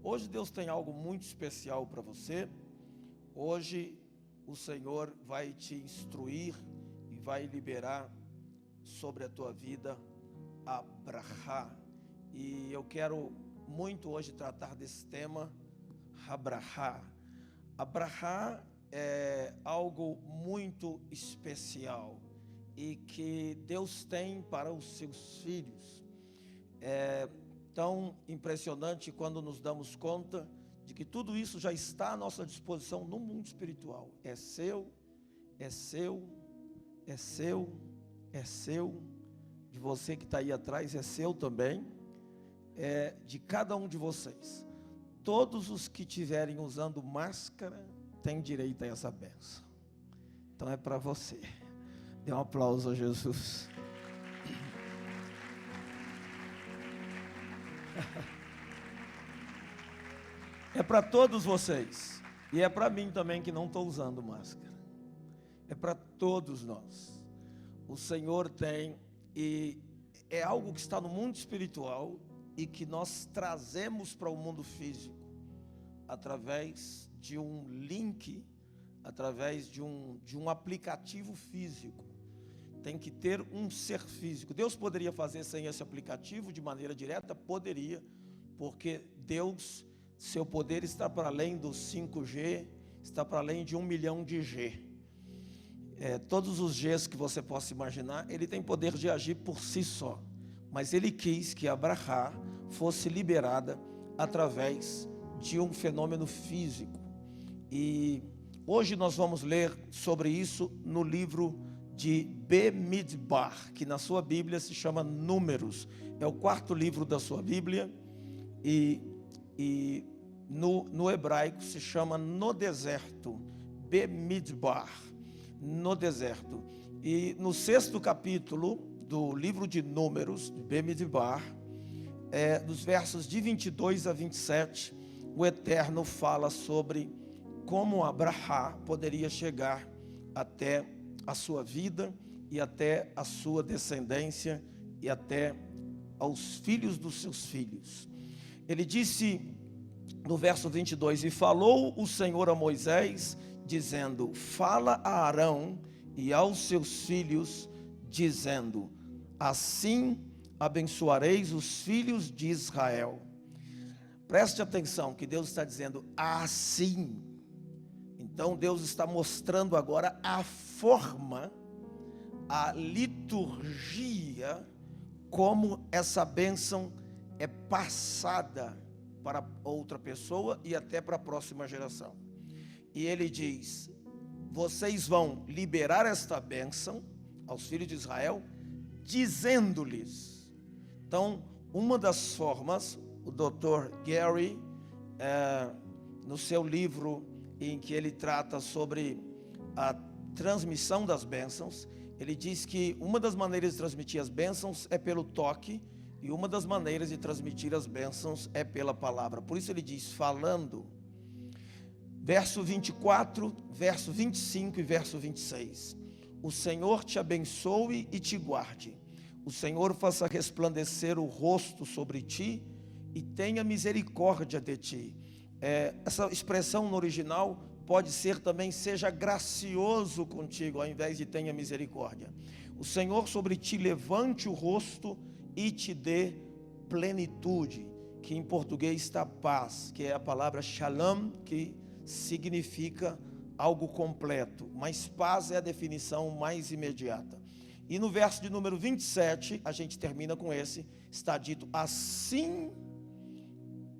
Hoje Deus tem algo muito especial para você. Hoje o Senhor vai te instruir e vai liberar sobre a tua vida a brachá. E eu quero muito hoje tratar desse tema, a brachá. A brachá é algo muito especial e que Deus tem para os seus filhos. É tão impressionante quando nos damos conta de que tudo isso já está à nossa disposição no mundo espiritual. É seu, é seu, é seu, é seu, de você que está aí atrás, é seu também, é de cada um de vocês. Todos os que estiverem usando máscara têm direito a essa bênção. Então é para você. Dê um aplauso a Jesus. É para todos vocês. E é para mim também que não estou usando máscara. É para todos nós. O Senhor tem, e é algo que está no mundo espiritual e que nós trazemos para o mundo físico através de um link, através de um aplicativo físico. Tem que ter um ser físico. Deus poderia fazer sem esse aplicativo de maneira direta? Poderia, porque Deus, seu poder está para além do 5G, está para além de 1 milhão de G. Todos os Gs que você possa imaginar, Ele tem poder de agir por si só. Mas Ele quis que a brachá fosse liberada através de um fenômeno físico. E hoje nós vamos ler sobre isso no livro de Bemidbar, que na sua Bíblia se chama Números. É o 4º livro da sua Bíblia e no hebraico se chama No Deserto, Bemidbar, no deserto. E no 6º capítulo do livro de Números, de Bemidbar, dos versos de 22 a 27, o Eterno fala sobre como a brachá poderia chegar até a sua vida e até a sua descendência e até aos filhos dos seus filhos. Ele disse no verso 22, e falou o Senhor a Moisés, dizendo, fala a Arão e aos seus filhos, dizendo, assim abençoareis os filhos de Israel. Preste atenção que Deus está dizendo, assim. Então Deus está mostrando agora a forma, a liturgia, como essa bênção é passada para outra pessoa e até para a próxima geração. E ele diz, vocês vão liberar esta bênção aos filhos de Israel, dizendo-lhes. Então, uma das formas, o Dr. Gary, no seu livro em que ele trata sobre a transmissão das bênçãos, ele diz que uma das maneiras de transmitir as bênçãos é pelo toque, e uma das maneiras de transmitir as bênçãos é pela palavra. Por isso ele diz, falando, verso 24, verso 25 e verso 26. O Senhor te abençoe e te guarde. O Senhor faça resplandecer o rosto sobre ti e tenha misericórdia de ti. Essa expressão no original pode ser também, seja gracioso contigo, ao invés de tenha misericórdia. O Senhor sobre ti levante o rosto e te dê plenitude, que em português está paz, que é a palavra shalom, que significa algo completo, mas paz é a definição mais imediata. E no verso de número 27, a gente termina com esse, está dito, assim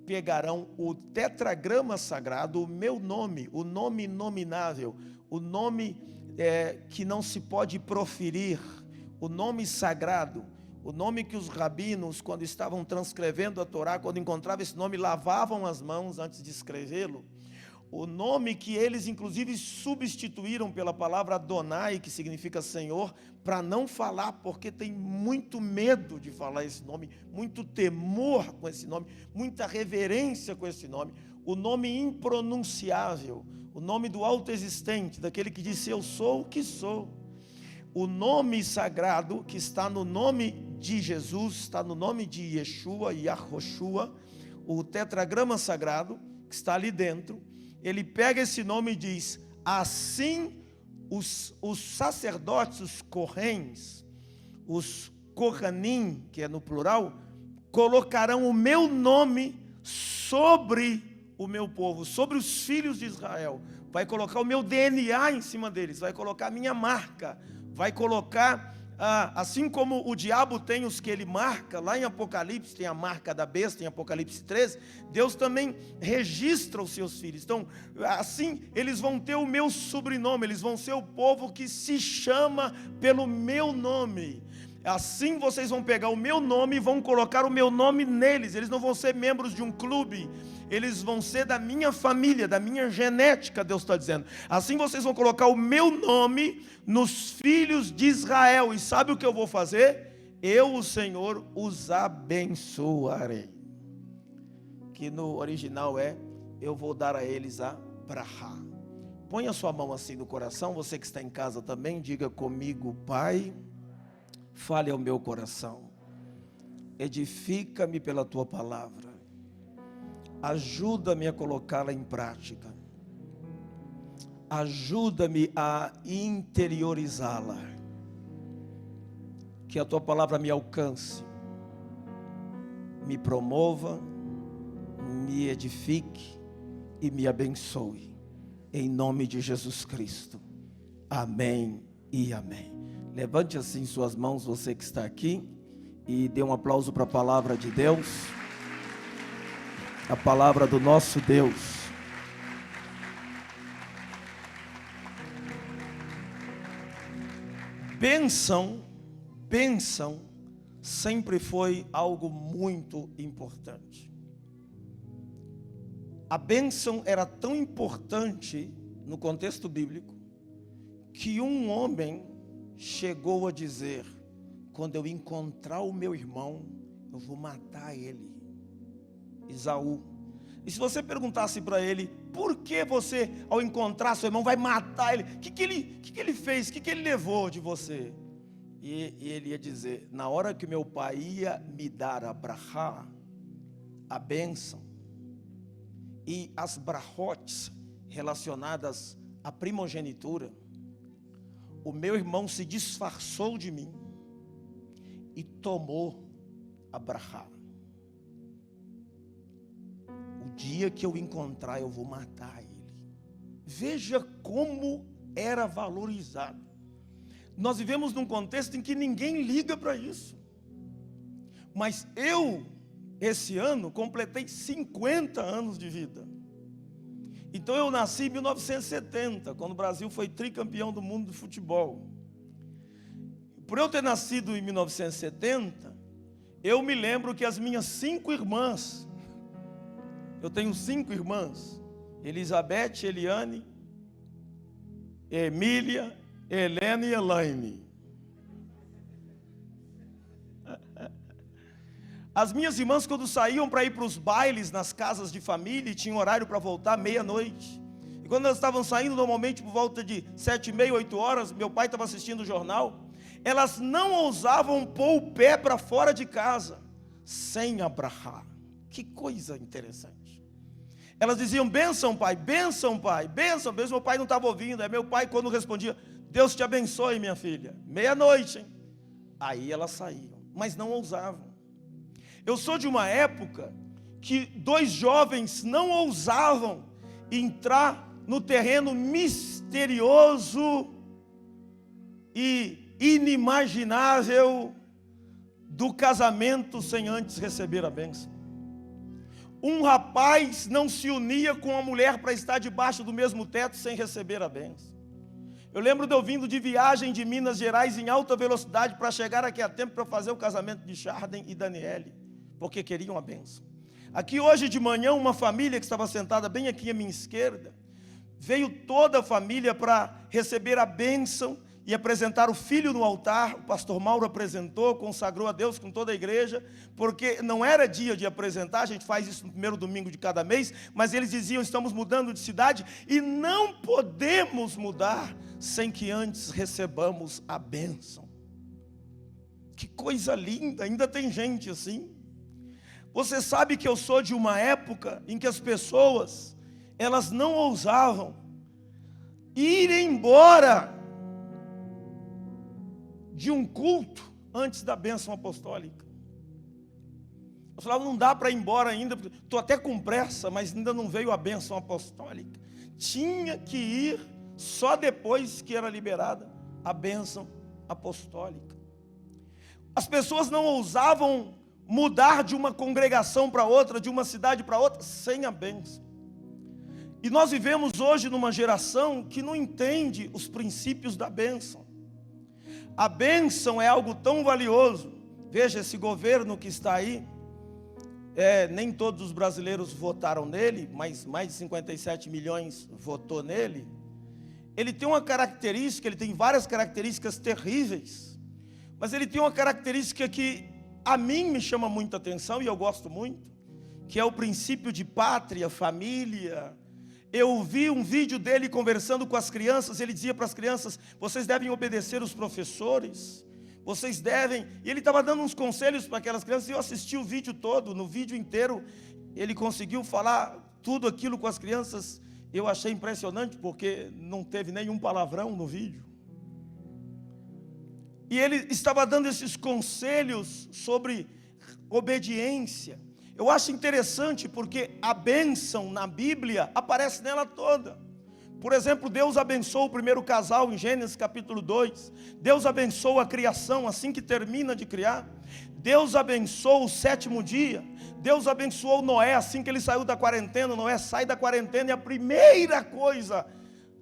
pegarão o tetragrama sagrado, o meu nome, o nome inominável, o nome que não se pode proferir, o nome sagrado, o nome que os rabinos, quando estavam transcrevendo a Torá, quando encontravam esse nome, lavavam as mãos antes de escrevê-lo. O nome que eles, inclusive, substituíram pela palavra Adonai, que significa Senhor, para não falar, porque tem muito medo de falar esse nome, muito temor com esse nome, muita reverência com esse nome. O nome impronunciável, o nome do autoexistente, daquele que disse, eu sou o que sou. O nome sagrado que está no nome de Jesus, está no nome de Yeshua, Yahoshua, o tetragrama sagrado, que está ali dentro, ele pega esse nome e diz: assim os sacerdotes, os correns, os Kohanim, que é no plural, colocarão o meu nome sobre o meu povo, sobre os filhos de Israel. Vai colocar o meu DNA em cima deles, vai colocar a minha marca, vai colocar, assim como o diabo tem os que ele marca, lá em Apocalipse tem a marca da besta, em Apocalipse 13, Deus também registra os seus filhos. Então, assim, eles vão ter o meu sobrenome, eles vão ser o povo que se chama pelo meu nome. Assim vocês vão pegar o meu nome e vão colocar o meu nome neles. Eles não vão ser membros de um clube, eles vão ser da minha família, da minha genética, Deus está dizendo. Assim vocês vão colocar o meu nome nos filhos de Israel. E sabe o que eu vou fazer? Eu, o Senhor, os abençoarei. Que no original é: eu vou dar a eles a brachá. Põe a sua mão assim no coração, você que está em casa também, diga comigo: Pai, fale ao meu coração, edifica-me pela tua palavra, ajuda-me a colocá-la em prática, ajuda-me a interiorizá-la, que a tua palavra me alcance, me promova, me edifique e me abençoe, em nome de Jesus Cristo, amém e amém. Levante assim suas mãos, você que está aqui, e dê um aplauso para a palavra de Deus, a palavra do nosso Deus. Bênção sempre foi algo muito importante. A bênção era tão importante no contexto bíblico, que um homem chegou a dizer: quando eu encontrar o meu irmão, eu vou matar ele, Esaú. E se você perguntasse para ele: por que você, ao encontrar seu irmão, vai matar ele? O que ele fez? O que ele levou de você? E ele ia dizer: na hora que meu pai ia me dar a brachá, a bênção, e as brahotes relacionadas à primogenitura, o meu irmão se disfarçou de mim e tomou a brachá. O dia que eu encontrar, eu vou matar ele. Veja como era valorizado. Nós vivemos num contexto em que ninguém liga para isso. Mas eu, esse ano, completei 50 anos de vida. Então eu nasci em 1970, quando o Brasil foi tricampeão do mundo de futebol. Por eu ter nascido em 1970, eu me lembro que as minhas 5 irmãs, eu tenho 5 irmãs, Elizabeth, Eliane, Emília, Helena e Elaine. As minhas irmãs, quando saíam para ir para os bailes nas casas de família, e tinham horário para voltar meia-noite, e quando elas estavam saindo normalmente por volta de 7h30, 8 horas, meu pai estava assistindo o jornal, elas não ousavam pôr o pé para fora de casa sem a brachá. Que coisa interessante. Elas diziam: bênção pai, bênção pai, bênção. Mesmo meu pai não estava ouvindo. Aí meu pai, quando respondia: Deus te abençoe, minha filha, meia-noite, hein? Aí elas saíam, mas não ousavam. Eu sou de uma época que 2 jovens não ousavam entrar no terreno misterioso e inimaginável do casamento sem antes receber a bênção. Um rapaz não se unia com uma mulher para estar debaixo do mesmo teto sem receber a bênção. Eu lembro de eu vindo de viagem de Minas Gerais em alta velocidade para chegar aqui a tempo para fazer o casamento de Charden e Daniele, porque queriam a bênção. Aqui hoje de manhã, uma família que estava sentada bem aqui à minha esquerda, veio toda a família para receber a bênção e apresentar o filho no altar. O pastor Mauro apresentou, consagrou a Deus com toda a igreja, porque não era dia de apresentar, a gente faz isso no primeiro domingo de cada mês, mas eles diziam: estamos mudando de cidade e não podemos mudar sem que antes recebamos a bênção. Que coisa linda, ainda tem gente assim. Você sabe que eu sou de uma época em que as pessoas, elas não ousavam ir embora de um culto antes da bênção apostólica. Eu falava, não dá para ir embora ainda, estou até com pressa, mas ainda não veio a bênção apostólica. Tinha que ir só depois que era liberada a bênção apostólica. As pessoas não ousavam mudar de uma congregação para outra, de uma cidade para outra, sem a bênção. E nós vivemos hoje numa geração que não entende os princípios da bênção. A bênção é algo tão valioso. Veja, esse governo que está aí, nem todos os brasileiros votaram nele, mas mais de 57 milhões votou nele. Ele tem uma característica, ele tem várias características terríveis, mas ele tem uma característica que a mim me chama muita atenção e eu gosto muito, que é o princípio de pátria, família. Eu vi um vídeo dele conversando com as crianças, ele dizia para as crianças, vocês devem obedecer os professores, vocês devem, e ele estava dando uns conselhos para aquelas crianças, e eu assisti o vídeo todo, no vídeo inteiro, ele conseguiu falar tudo aquilo com as crianças. Eu achei impressionante, porque não teve nenhum palavrão no vídeo. E ele estava dando esses conselhos sobre obediência. Eu acho interessante, porque a bênção na Bíblia aparece nela toda. Por exemplo, Deus abençoou o primeiro casal em Gênesis capítulo 2. Deus abençoou a criação assim que termina de criar. Deus abençoou o sétimo dia. Deus abençoou Noé assim que ele saiu da quarentena. Noé sai da quarentena e a primeira coisa,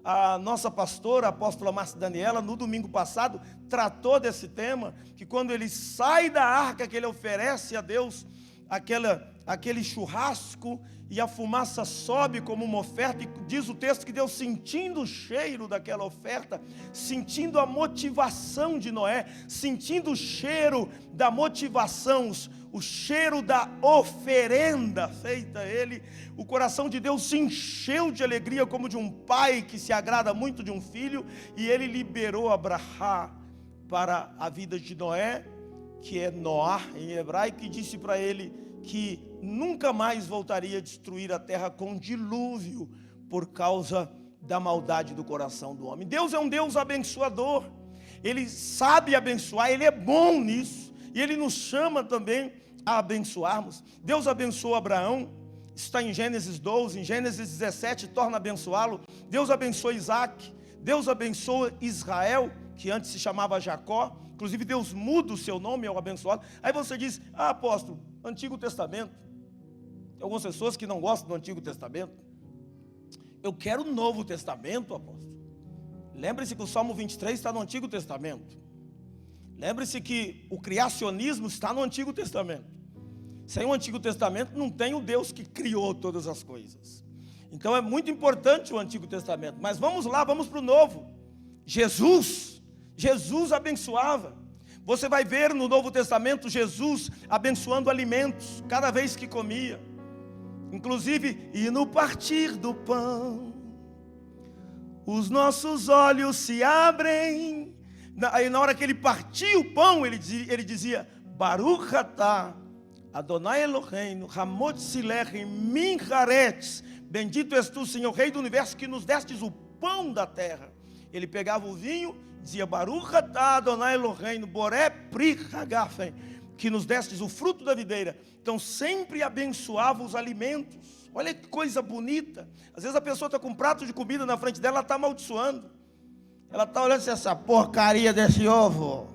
a nossa pastora, a apóstola Márcia Daniela, no domingo passado, tratou desse tema, que quando ele sai da arca, que ele oferece a Deus aquele churrasco, e a fumaça sobe como uma oferta, e diz o texto que Deus, sentindo o cheiro daquela oferta, sentindo a motivação de Noé, sentindo o cheiro da motivação, o cheiro da oferenda feita a ele, o coração de Deus se encheu de alegria, como de um pai que se agrada muito de um filho, e ele liberou Abrahá para a vida de Noé, que é Noá em hebraico, e disse para ele que nunca mais voltaria a destruir a terra com dilúvio, por causa da maldade do coração do homem. Deus é um Deus abençoador, Ele sabe abençoar, Ele é bom nisso, e Ele nos chama também a abençoarmos. Deus abençoou Abraão, está em Gênesis 12, em Gênesis 17, torna a abençoá-lo. Deus abençoou Isaac, Deus abençoa Israel, que antes se chamava Jacó, inclusive Deus muda o seu nome ao abençoado. Aí você diz, apóstolo, Antigo Testamento. Tem algumas pessoas que não gostam do Antigo Testamento. Eu quero o Novo Testamento, apóstolo. Lembre-se que o Salmo 23 está no Antigo Testamento. Lembre-se que o criacionismo está no Antigo Testamento. Sem o Antigo Testamento não tem o Deus que criou todas as coisas. Então é muito importante o Antigo Testamento. Mas vamos lá, vamos para o Novo. Jesus abençoava. Você vai ver no Novo Testamento Jesus abençoando alimentos cada vez que comia. Inclusive, e no partir do pão, os nossos olhos se abrem. Aí na hora que ele partia o pão, ele dizia, Baruch atah, Adonai Eloheinu, Hamot Silech, Min Haaretz, bendito és tu, Senhor, Rei do Universo, que nos destes o pão da terra. Ele pegava o vinho, dizia, Baruch atah Adonai Eloheinu, Boré Pri Hagafen, que nos destes o fruto da videira. Então sempre abençoava os alimentos. Olha que coisa bonita. Às vezes a pessoa está com um prato de comida na frente dela, ela está amaldiçoando. Ela está olhando assim, essa porcaria desse ovo.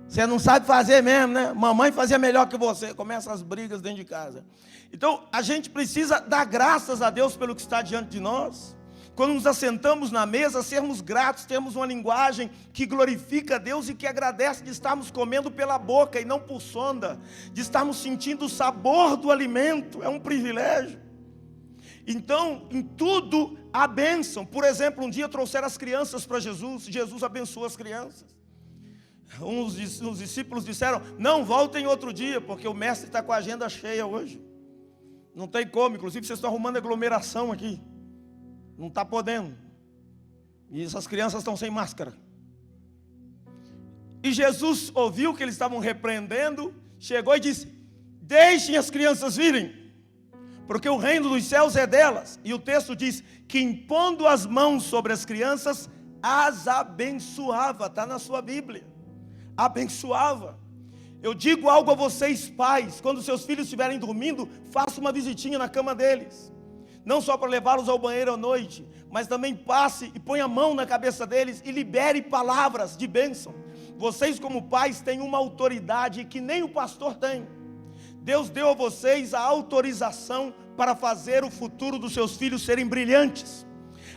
Você não sabe fazer mesmo, né? Mamãe fazia melhor que você. Começa as brigas dentro de casa. Então a gente precisa dar graças a Deus pelo que está diante de nós. Quando nos assentamos na mesa, sermos gratos, termos uma linguagem que glorifica a Deus e que agradece de estarmos comendo pela boca e não por sonda, de estarmos sentindo o sabor do alimento, é um privilégio. Então, em tudo há bênção. Por exemplo, um dia trouxeram as crianças para Jesus, Jesus abençoou as crianças. Uns discípulos disseram, não, voltem outro dia, porque o mestre está com a agenda cheia hoje. Não tem como, inclusive vocês estão arrumando aglomeração aqui. Não está podendo. E essas crianças estão sem máscara. E Jesus ouviu que eles estavam repreendendo, chegou e disse, Deixem as crianças virem, porque o reino dos céus é delas. E o texto diz que impondo as mãos sobre as crianças, as abençoava. Está na sua Bíblia. Abençoava. Eu digo algo a vocês, pais: quando seus filhos estiverem dormindo, faça uma visitinha na cama deles. Não só para levá-los ao banheiro à noite, mas também passe e ponha a mão na cabeça deles e libere palavras de bênção. Vocês, como pais, têm uma autoridade que nem o pastor tem. Deus deu a vocês a autorização para fazer o futuro dos seus filhos serem brilhantes.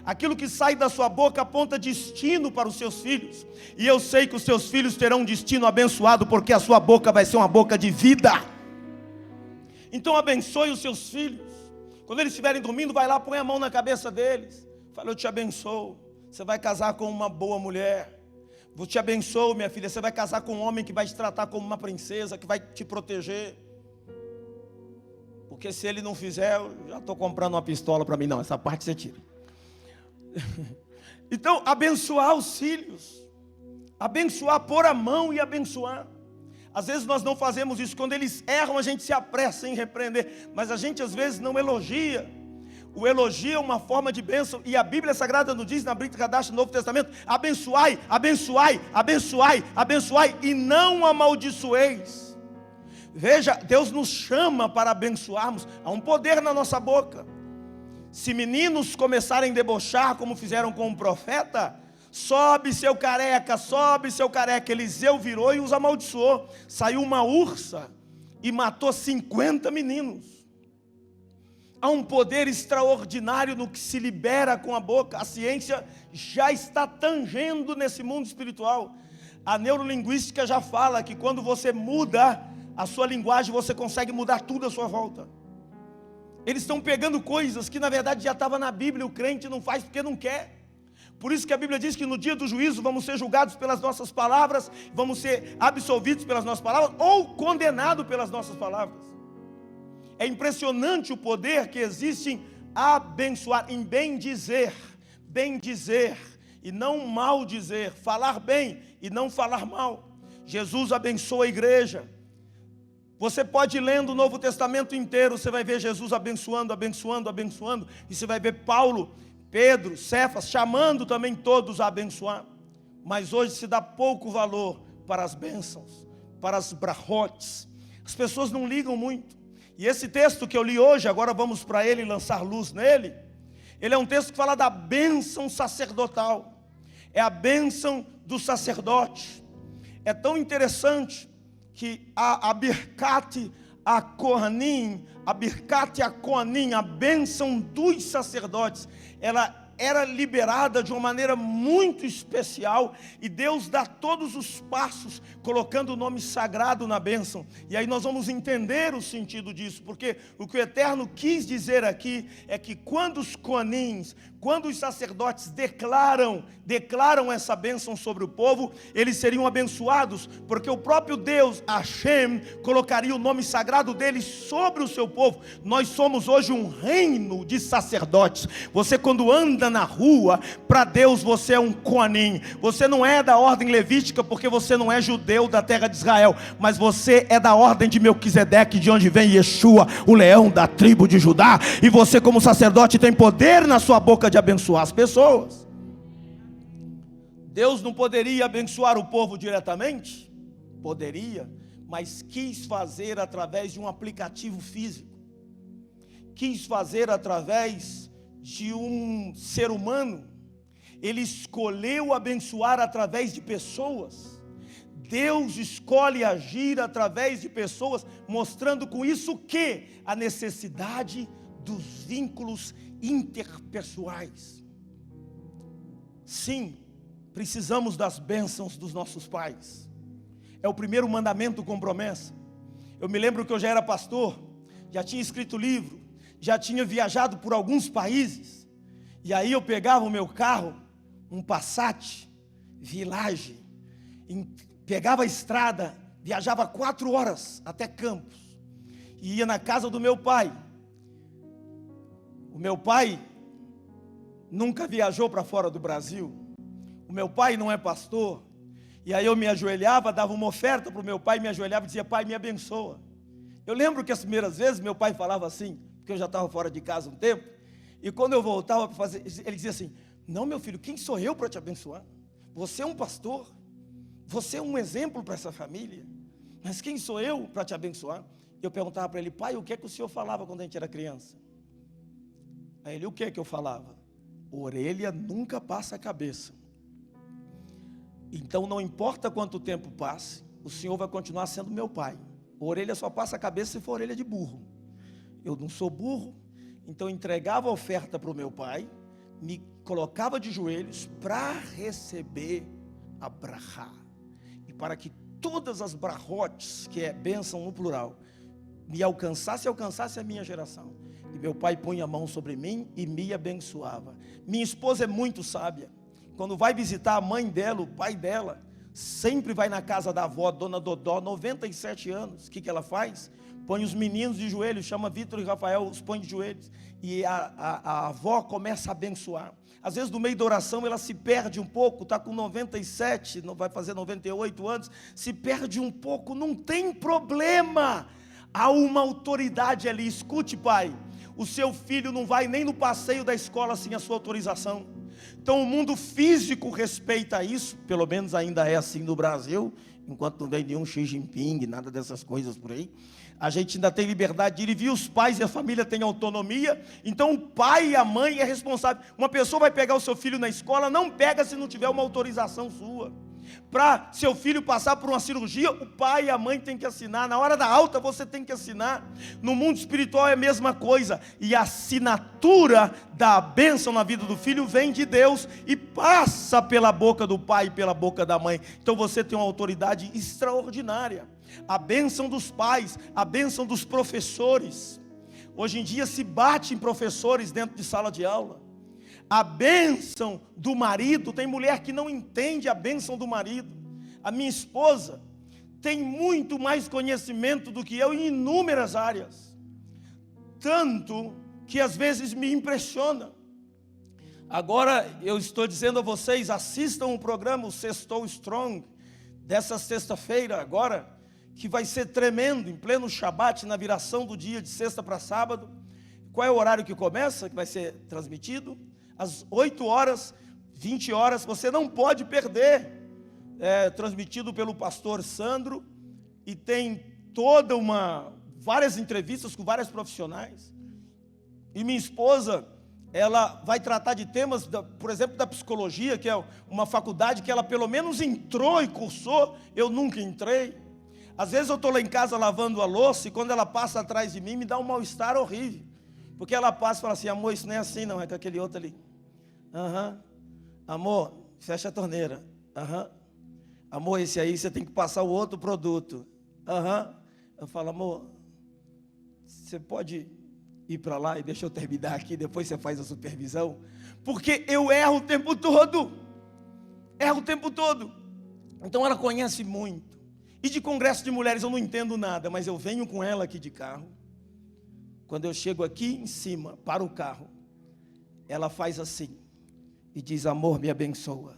Aquilo que sai da sua boca aponta destino para os seus filhos. E eu sei que os seus filhos terão um destino abençoado, porque a sua boca vai ser uma boca de vida. Então abençoe os seus filhos. Quando eles estiverem dormindo, vai lá, põe a mão na cabeça deles. Fala: eu te abençoo. Você vai casar com uma boa mulher. Eu te abençoo, minha filha. Você vai casar com um homem que vai te tratar como uma princesa, que vai te proteger. Porque se ele não fizer, eu já estou comprando uma pistola para mim. Não, essa parte você tira. Então, abençoar os filhos. Abençoar, pôr a mão e abençoar. Às vezes nós não fazemos isso. Quando eles erram, a gente se apressa em repreender. Mas a gente às vezes não elogia. O elogio é uma forma de bênção. E a Bíblia Sagrada nos diz, na Brit Hadash, no Novo Testamento: abençoai, abençoai, abençoai, abençoai, e não amaldiçoeis. Veja, Deus nos chama para abençoarmos. Há um poder na nossa boca. Se meninos começarem a debochar, como fizeram com o profeta: sobe seu careca, sobe seu careca. Eliseu virou e os amaldiçoou. Saiu uma ursa e matou 50 meninos. Há um poder extraordinário no que se libera com a boca. A ciência já está tangendo nesse mundo espiritual. A neurolinguística já fala que quando você muda a sua linguagem, você consegue mudar tudo à sua volta. Eles estão pegando coisas que na verdade já estava na Bíblia. O crente não faz porque não quer. Por isso que a Bíblia diz que no dia do juízo vamos ser julgados pelas nossas palavras, vamos ser absolvidos pelas nossas palavras ou condenados pelas nossas palavras. É impressionante o poder que existe em abençoar, em bem dizer e não mal dizer, falar bem e não falar mal. Jesus abençoa a igreja. Você pode ir lendo o Novo Testamento inteiro, você vai ver Jesus abençoando, abençoando, abençoando. E você vai ver Paulo, Pedro, Cefas, chamando também todos a abençoar. Mas hoje se dá pouco valor para as bênçãos, para as brahotes. As pessoas não ligam muito. E esse texto que eu li hoje, agora vamos para ele lançar luz nele. Ele é um texto que fala da bênção sacerdotal. É a bênção do sacerdote. É tão interessante que a Birkat HaKohanim, a bênção dos sacerdotes, ela era liberada de uma maneira muito especial, e Deus dá todos os passos colocando o nome sagrado na bênção. E aí nós vamos entender o sentido disso, porque o que o Eterno quis dizer aqui é que quando os Kohanins, quando os sacerdotes declaram essa bênção sobre o povo, eles seriam abençoados, porque o próprio Deus, Hashem, colocaria o nome sagrado dele sobre o seu povo. Nós somos hoje um reino de sacerdotes. Você, quando anda na rua, para Deus você é um Kohanim. Você não é da ordem levítica, porque você não é judeu da terra de Israel, mas você é da ordem de Melquisedeque, de onde vem Yeshua, o leão da tribo de Judá. E você, como sacerdote, tem poder na sua boca de abençoar as pessoas. Deus não poderia abençoar o povo diretamente? Poderia, mas quis fazer através de um aplicativo físico. Quis fazer através de um ser humano. Ele escolheu abençoar através de pessoas. Deus escolhe agir através de pessoas, mostrando com isso que a necessidade dos vínculos interpessoais. Sim, precisamos das bênçãos dos nossos pais. É o primeiro mandamento com promessa. Eu me lembro que eu já era pastor, já tinha escrito livro, já tinha viajado por alguns países. E aí eu pegava o meu carro, um Passat Village, pegava a estrada, viajava 4 horas até Campos, e ia na casa do meu pai. O meu pai nunca viajou para fora do Brasil. O meu pai não é pastor. E aí eu me ajoelhava, dava uma oferta para o meu pai, me ajoelhava e dizia: pai, me abençoa. Eu lembro que as primeiras vezes meu pai falava assim, porque eu já estava fora de casa um tempo, e quando eu voltava para fazer, ele dizia assim: não, meu filho, quem sou eu para te abençoar? Você é um pastor, você é um exemplo para essa família, mas quem sou eu para te abençoar? Eu perguntava para ele: pai, o que é que o senhor falava quando a gente era criança? Aí ele: o que é que eu falava? Orelha nunca passa a cabeça. Então não importa quanto tempo passe, o senhor vai continuar sendo meu pai. Orelha só passa a cabeça se for orelha de burro. Eu não sou burro, então eu entregava a oferta para o meu pai, me colocava de joelhos para receber a brachá. E para que todas as brahotes, que é bênção no plural, me alcançasse a minha geração. E meu pai punha a mão sobre mim e me abençoava. Minha esposa é muito sábia. Quando vai visitar a mãe dela, o pai dela, sempre vai na casa da avó, dona Dodó, 97 anos. O que ela faz? Põe os meninos de joelhos, chama Vitor e Rafael, os põe de joelhos. E a avó começa a abençoar. Às vezes no meio da oração ela se perde um pouco, está com 97, vai fazer 98 anos, se perde um pouco, não tem problema. Há uma autoridade ali. Escute, pai, o seu filho não vai nem no passeio da escola sem a sua autorização. Então o mundo físico respeita isso, pelo menos ainda é assim no Brasil, enquanto não vem nenhum Xi Jinping, nada dessas coisas por aí. A gente ainda tem liberdade de ir e vir, os pais e a família têm autonomia, então o pai e a mãe é responsável. Uma pessoa vai pegar o seu filho na escola, não pega se não tiver uma autorização sua. Para seu filho passar por uma cirurgia, o pai e a mãe têm que assinar. Na hora da alta você tem que assinar. No mundo espiritual é a mesma coisa. E a assinatura da bênção na vida do filho vem de Deus e passa pela boca do pai e pela boca da mãe. Então você tem uma autoridade extraordinária. A bênção dos pais, a bênção dos professores. Hoje em dia se bate em professores dentro de sala de aula. A bênção do marido, tem mulher que não entende a bênção do marido. A minha esposa tem muito mais conhecimento do que eu em inúmeras áreas. Tanto que às vezes me impressiona. Agora eu estou dizendo a vocês, assistam o programa, o Sextou Strong, dessa sexta-feira agora, que vai ser tremendo, em pleno Shabat, na viração do dia de sexta para sábado. Qual é o horário que começa, que vai ser transmitido? Às 8 horas, 20 horas, você não pode perder. É transmitido pelo pastor Sandro, e tem várias entrevistas com vários profissionais. E minha esposa, ela vai tratar de temas, por exemplo, da psicologia, que é uma faculdade que ela pelo menos entrou e cursou, eu nunca entrei. Às vezes eu estou lá em casa lavando a louça, e quando ela passa atrás de mim, me dá um mal-estar horrível. Porque ela passa e fala assim: amor, isso não é assim não, é com aquele outro ali. Amor, fecha a torneira. Amor, esse aí você tem que passar o outro produto. Eu falo: amor, você pode ir para lá e deixa eu terminar aqui, depois você faz a supervisão? Porque eu erro o tempo todo. Então ela conhece muito. E de congresso de mulheres eu não entendo nada, mas eu venho com ela aqui de carro. Quando eu chego aqui em cima, para o carro, ela faz assim e diz: amor, me abençoa.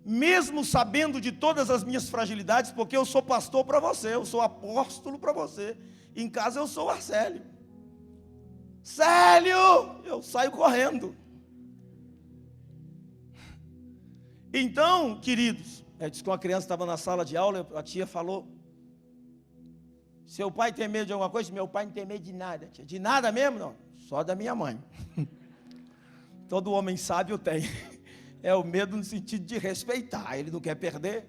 Mesmo sabendo de todas as minhas fragilidades, porque eu sou pastor para você, eu sou apóstolo para você. Em casa eu sou Arcélio. Célio! Eu saio correndo. Então, queridos, diz que uma criança estava na sala de aula, a tia falou: seu pai tem medo de alguma coisa? Meu pai não tem medo de nada, tia. De nada mesmo? Não, só da minha mãe. Todo homem sábio tem. É o medo no sentido de respeitar, ele não quer perder.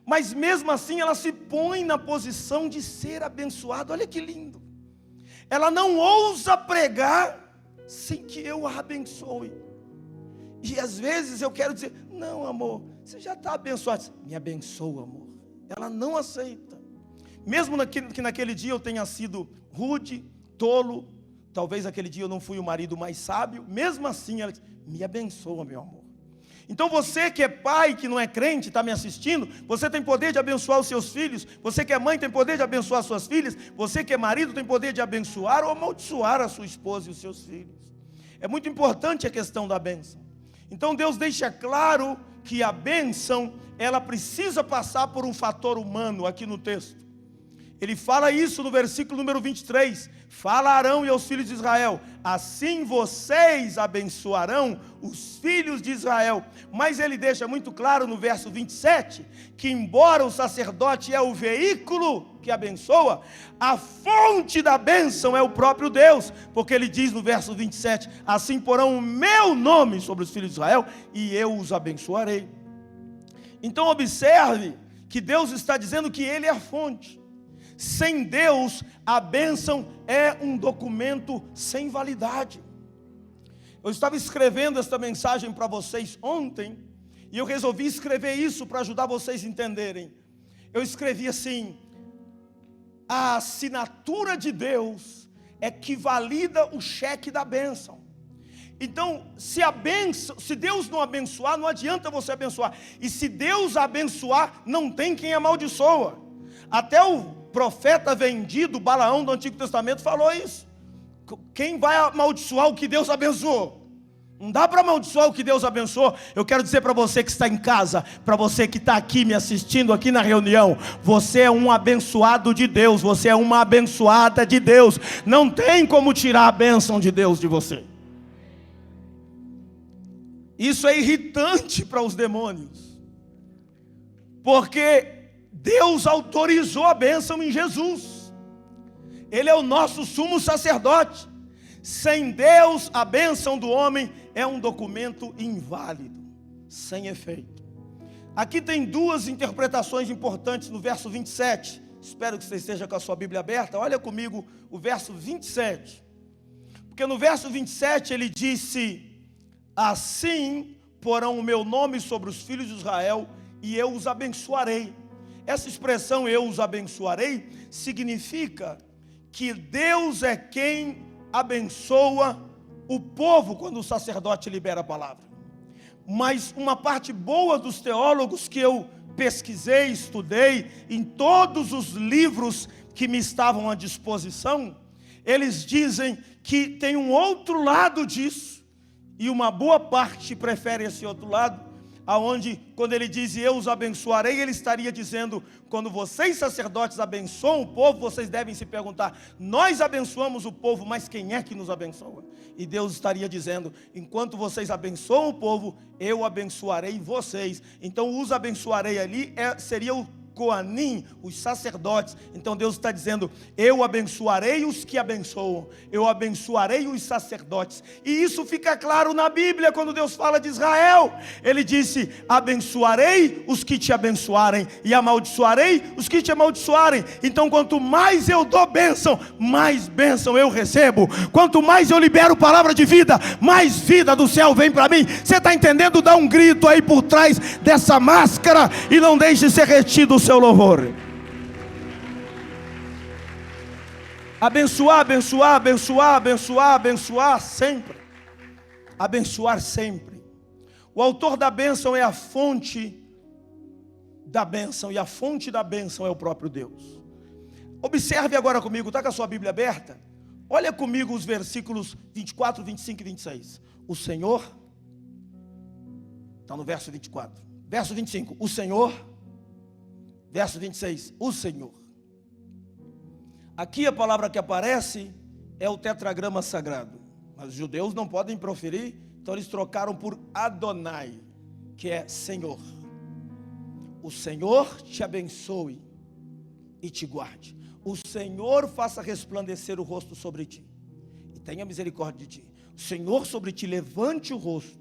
Mas mesmo assim ela se põe na posição de ser abençoada. Olha que lindo. Ela não ousa pregar sem que eu a abençoe. E às vezes eu quero dizer: não, amor, você já está abençoado. Me abençoa, amor. Ela não aceita. Mesmo que naquele dia eu tenha sido rude, tolo, talvez aquele dia eu não fui o marido mais sábio, mesmo assim ela diz: me abençoa, meu amor. Então você que é pai, que não é crente, está me assistindo, você tem poder de abençoar os seus filhos. Você que é mãe tem poder de abençoar suas filhas. Você que é marido tem poder de abençoar ou amaldiçoar a sua esposa e os seus filhos. É muito importante a questão da bênção. Então Deus deixa claro que a bênção, ela precisa passar por um fator humano aqui no texto. Ele fala isso no versículo número 23. Fala a Arão e aos filhos de Israel: assim vocês abençoarão os filhos de Israel. Mas ele deixa muito claro no verso 27, que embora o sacerdote é o veículo que abençoa, a fonte da bênção é o próprio Deus. Porque ele diz no verso 27, assim porão o meu nome sobre os filhos de Israel, e eu os abençoarei. Então observe que Deus está dizendo que ele é a fonte. Sem Deus, a bênção é um documento sem validade. Eu estava escrevendo esta mensagem para vocês ontem, e eu resolvi escrever isso para ajudar vocês a entenderem. Eu escrevi assim: a assinatura de Deus é que valida o cheque da bênção. Então, se Deus não abençoar, não adianta você abençoar. E se Deus abençoar, não tem quem amaldiçoa. Até o profeta vendido, Balaão do Antigo Testamento, falou isso. Quem vai amaldiçoar o que Deus abençoou? Não dá para amaldiçoar o que Deus abençoou. Eu quero dizer para você que está em casa, para você que está aqui me assistindo aqui na reunião, você é um abençoado de Deus, você é uma abençoada de Deus. Não tem como tirar a bênção de Deus de você. Isso é irritante para os demônios, porque Deus autorizou a bênção em Jesus. Ele é o nosso sumo sacerdote. Sem Deus, a bênção do homem é um documento inválido, sem efeito. Aqui tem duas interpretações importantes no verso 27. Espero que você esteja com a sua Bíblia aberta. Olha comigo o verso 27. Porque no verso 27 ele disse: assim porão o meu nome sobre os filhos de Israel, e eu os abençoarei. Essa expressão, eu os abençoarei, significa que Deus é quem abençoa o povo quando o sacerdote libera a palavra. Mas uma parte boa dos teólogos que eu pesquisei, estudei, em todos os livros que me estavam à disposição, eles dizem que tem um outro lado disso, e uma boa parte prefere esse outro lado, aonde, quando ele diz eu os abençoarei, ele estaria dizendo: quando vocês sacerdotes abençoam o povo, vocês devem se perguntar, nós abençoamos o povo, mas quem é que nos abençoa? E Deus estaria dizendo: enquanto vocês abençoam o povo, eu abençoarei vocês. Então os abençoarei ali seria o Coanim, os sacerdotes. Então Deus está dizendo: eu abençoarei os que abençoam, eu abençoarei os sacerdotes. E isso fica claro na Bíblia, quando Deus fala de Israel. Ele disse: abençoarei os que te abençoarem, e amaldiçoarei os que te amaldiçoarem. Então quanto mais eu dou bênção, mais bênção eu recebo. Quanto mais eu libero palavra de vida, mais vida do céu vem para mim. Você está entendendo? Dá um grito aí por trás dessa máscara e não deixe ser retido o seu louvor. Abençoar, abençoar, abençoar, abençoar, abençoar sempre. Abençoar sempre. O autor da bênção é a fonte da bênção, e a fonte da bênção é o próprio Deus. Observe agora comigo, está com a sua Bíblia aberta? Olha comigo os versículos 24, 25 e 26. O Senhor, está no verso 24. Verso 25, o Senhor. Verso 26, o Senhor. Aqui a palavra que aparece é o tetragrama sagrado. Mas os judeus não podem proferir, então eles trocaram por Adonai, que é Senhor. O Senhor te abençoe e te guarde. O Senhor faça resplandecer o rosto sobre ti e tenha misericórdia de ti. O Senhor sobre ti levante o rosto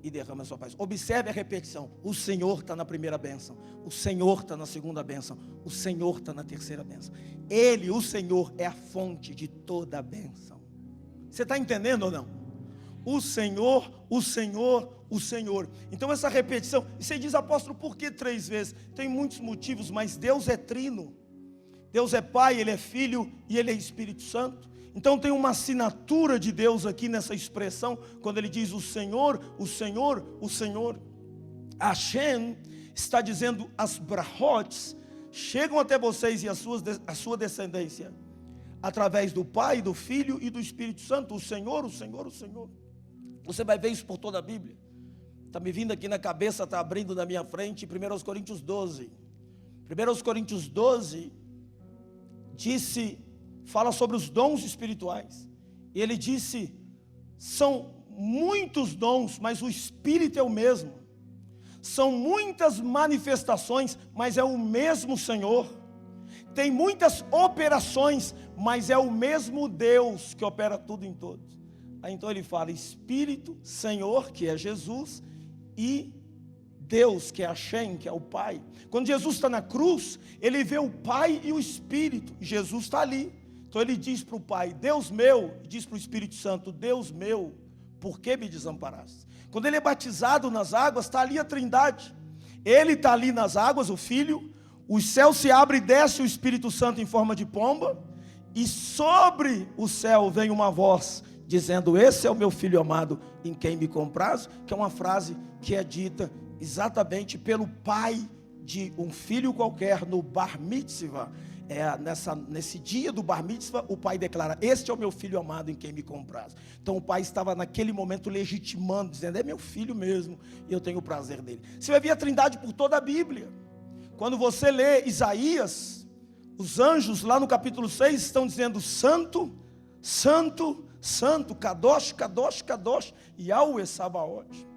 e derrama a sua paz. Observe a repetição: o Senhor está na primeira bênção, o Senhor está na segunda bênção, o Senhor está na terceira bênção. Ele, o Senhor, é a fonte de toda a bênção. Você está entendendo ou não? O Senhor, o Senhor, o Senhor. Então essa repetição, e você diz: apóstolo, por que 3 vezes? Tem muitos motivos, mas Deus é trino. Deus é Pai, Ele é Filho e Ele é Espírito Santo. Então tem uma assinatura de Deus aqui nessa expressão, quando ele diz o Senhor, o Senhor, o Senhor. Hashem está dizendo: as brahotes chegam até vocês e a sua descendência, através do Pai, do Filho e do Espírito Santo. O Senhor, o Senhor, o Senhor. Você vai ver isso por toda a Bíblia. Está me vindo aqui na cabeça, está abrindo na minha frente, 1 Coríntios 12. 1 Coríntios 12, fala sobre os dons espirituais. E ele disse, são muitos dons, mas o Espírito é o mesmo. São muitas manifestações, mas é o mesmo Senhor. Tem muitas operações, mas é o mesmo Deus que opera tudo em todos. Aí então ele fala Espírito, Senhor, que é Jesus, e Deus, que é Hashem, que é o Pai. Quando Jesus está na cruz, ele vê o Pai e o Espírito, e Jesus está ali. Então ele diz para o Pai, Deus meu, diz para o Espírito Santo, Deus meu, por que me desamparaste? Quando ele é batizado nas águas, está ali a Trindade. Ele está ali nas águas, o Filho, os céus se abrem e desce o Espírito Santo em forma de pomba, e sobre o céu vem uma voz, dizendo, esse é o meu Filho amado, em quem me comprazo, que é uma frase que é dita exatamente pelo pai de um filho qualquer no Bar Mitzvah. Nesse dia do Bar Mitzvah, o pai declara, este é o meu filho amado em quem me compraz. Então o pai estava naquele momento legitimando, dizendo, é meu filho mesmo, e eu tenho o prazer dele. Você vai ver a Trindade por toda a Bíblia. Quando você lê Isaías, os anjos lá no capítulo 6 estão dizendo, santo, santo, santo, Kadosh, Kadosh, Kadosh, Yahweh Sabaoth.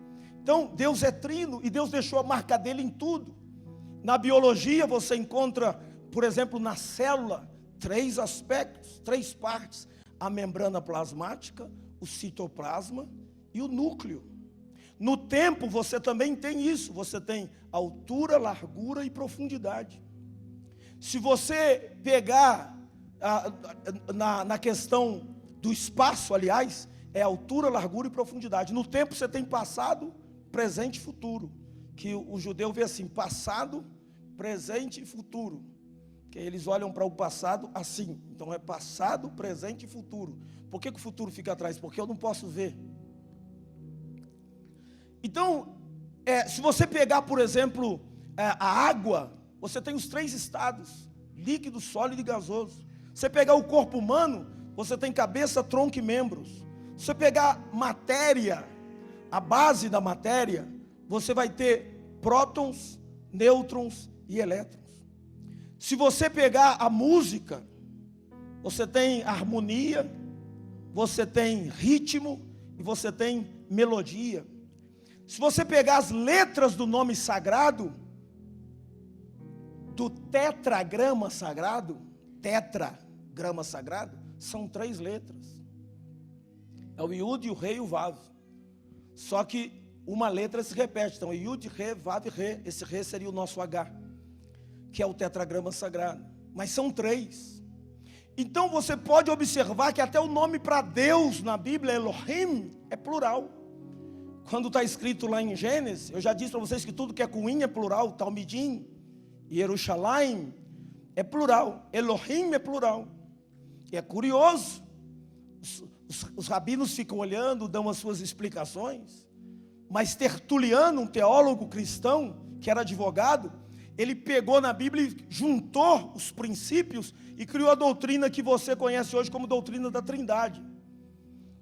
Então Deus é trino, e Deus deixou a marca dele em tudo. Na biologia você encontra, por exemplo, na célula, 3 aspectos, 3 partes: a membrana plasmática, o citoplasma e o núcleo. No tempo você também tem isso, você tem altura, largura e profundidade. Se você pegar na questão do espaço, aliás, é altura, largura e profundidade. No tempo você tem passado, presente e futuro, que o judeu vê assim, passado, presente e futuro. Que eles olham para o passado assim, então é passado, presente e futuro. Por que o futuro fica atrás? Porque eu não posso ver. Então, se você pegar, por exemplo, a água, você tem os 3 estados, líquido, sólido e gasoso. Você pegar o corpo humano, você tem cabeça, tronco e membros. Se você pegar matéria, a base da matéria, você vai ter prótons, nêutrons e elétrons. Se você pegar a música, você tem harmonia, você tem ritmo e você tem melodia. Se você pegar as letras do nome sagrado, do tetragrama sagrado, são 3 letras. É o Yud, o Rei e o Vav. Só que uma letra se repete. Então, Yud, Re, Vav, Re. Esse Re seria o nosso H, que é o tetragrama sagrado. Mas são 3. Então você pode observar que até o nome para Deus na Bíblia, Elohim, é plural. Quando está escrito lá em Gênesis, eu já disse para vocês que tudo que é com é plural, Talmidim, Yerushalayim, é plural, Elohim é plural. E é curioso, os rabinos ficam olhando, dão as suas explicações, mas Tertuliano, um teólogo cristão, que era advogado, ele pegou na Bíblia e juntou os princípios e criou a doutrina que você conhece hoje como doutrina da Trindade.